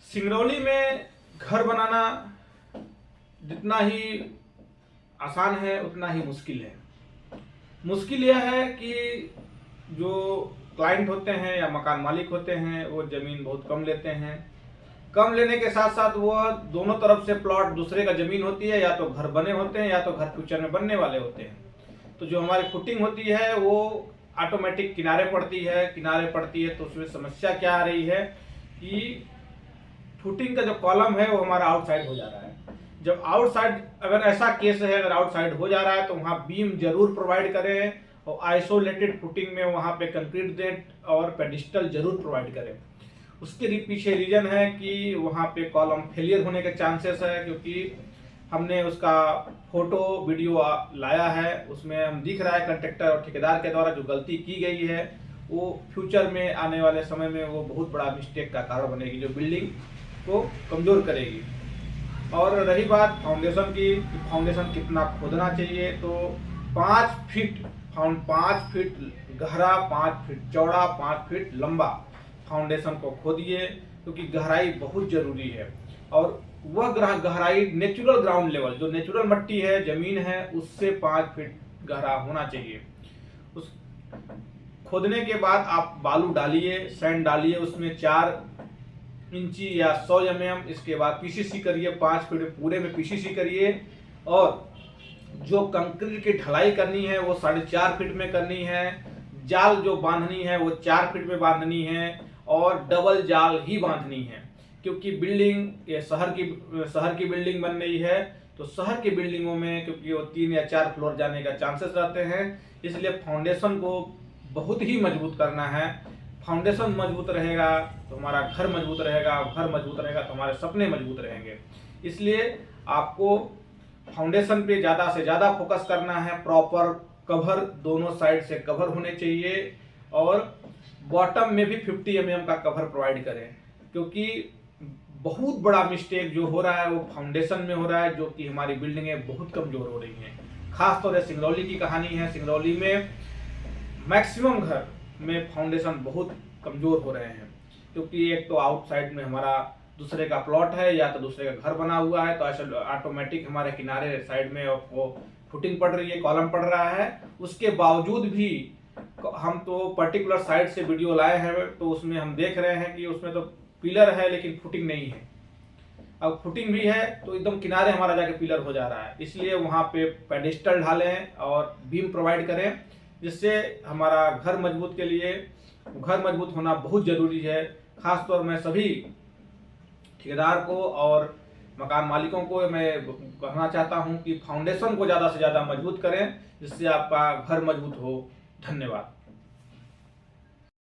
सिंगरौली में घर बनाना जितना ही आसान है उतना ही मुश्किल है। मुश्किल यह है कि जो क्लाइंट होते हैं या मकान मालिक होते हैं वो ज़मीन बहुत कम लेते हैं। कम लेने के साथ साथ वो दोनों तरफ से प्लॉट दूसरे का ज़मीन होती है, या तो घर बने होते हैं या तो घर फ्यूचर में बनने वाले होते हैं। तो जो हमारी फुटिंग होती है वो ऑटोमेटिक किनारे पड़ती है तो उसमें समस्या क्या आ रही है कि फुटिंग का जो कॉलम है वो हमारा आउटसाइड हो जा रहा है। जब आउटसाइड, अगर ऐसा केस है, अगर आउटसाइड हो जा रहा है तो वहाँ बीम जरूर प्रोवाइड करें और आइसोलेटेड फुटिंग में वहाँ पे कंक्रीट देट और पेडिस्टल जरूर प्रोवाइड करें। उसके पीछे रीजन है कि वहाँ पे कॉलम फेलियर होने के चांसेस है, क्योंकि हमने उसका फोटो वीडियो लाया है, उसमें हम दिख रहा है कंट्रैक्टर और ठेकेदार के द्वारा जो गलती की गई है वो फ्यूचर में आने वाले समय में वो बहुत बड़ा मिस्टेक का कारण बनेगी, जो बिल्डिंग को कमज़ोर करेगी। और रही बात फाउंडेशन की, फाउंडेशन कितना खोदना चाहिए, तो 5 फीट गहरा, 5 फीट चौड़ा, 5 फीट लंबा फाउंडेशन को खोदिए, क्योंकि गहराई बहुत ज़रूरी है। और वह गहराई नेचुरल ग्राउंड लेवल, जो नेचुरल मट्टी है, ज़मीन है, उससे 5 फीट गहरा होना चाहिए। उस खोदने के बाद आप बालू डालिए, सैंड डालिए, उसमें 4 इंची या 100 mm, इसके बाद पीसीसी करिए, 5 फीट पूरे में पीसीसी करिए। और जो कंक्रीट की ढलाई करनी है वो 4.5 फीट में करनी है। जाल जो बांधनी है वो 4 फीट में बांधनी है और डबल जाल ही बांधनी है, क्योंकि बिल्डिंग ये शहर की बिल्डिंग बन रही है, तो शहर की बिल्डिंगों में क्योंकि वो 3 या 4 फ्लोर जाने का चांसेस रहते हैं, इसलिए फाउंडेशन को बहुत ही मजबूत करना है। फाउंडेशन मजबूत रहेगा तो हमारा घर मजबूत रहेगा, घर मजबूत रहेगा तो हमारे सपने मजबूत रहेंगे। इसलिए आपको फाउंडेशन पे ज़्यादा से ज़्यादा फोकस करना है। प्रॉपर कवर, दोनों साइड से कवर होने चाहिए, और बॉटम में भी 50 mm का कवर प्रोवाइड करें, क्योंकि बहुत बड़ा मिस्टेक जो हो रहा है वो फाउंडेशन में हो रहा है, जो कि हमारी बिल्डिंगें बहुत कमज़ोर हो रही हैं। खासतौर से सिंगरौली की कहानी है। सिंगरौली में मैक्सिमम घर में फाउंडेशन बहुत कमज़ोर हो रहे हैं, क्योंकि एक तो आउटसाइड में हमारा दूसरे का प्लॉट है या तो दूसरे का घर बना हुआ है, तो ऑटोमेटिक हमारे किनारे साइड में वो फुटिंग पड़ रही है, कॉलम पड़ रहा है। उसके बावजूद भी हम तो पर्टिकुलर साइड से वीडियो लाए हैं, तो उसमें हम देख रहे हैं कि उसमें तो पिलर है लेकिन फुटिंग नहीं है। अब फुटिंग भी है तो एकदम किनारे हमारा जाके पिलर हो जा रहा है। इसलिए वहाँ पे पेडिस्टल डालें और बीम प्रोवाइड करें, जिससे हमारा घर मजबूत होना बहुत ज़रूरी है। खासतौर में सभी ठेकेदार को और मकान मालिकों को मैं कहना चाहता हूं कि फाउंडेशन को ज़्यादा से ज़्यादा मजबूत करें, जिससे आपका घर मजबूत हो। धन्यवाद।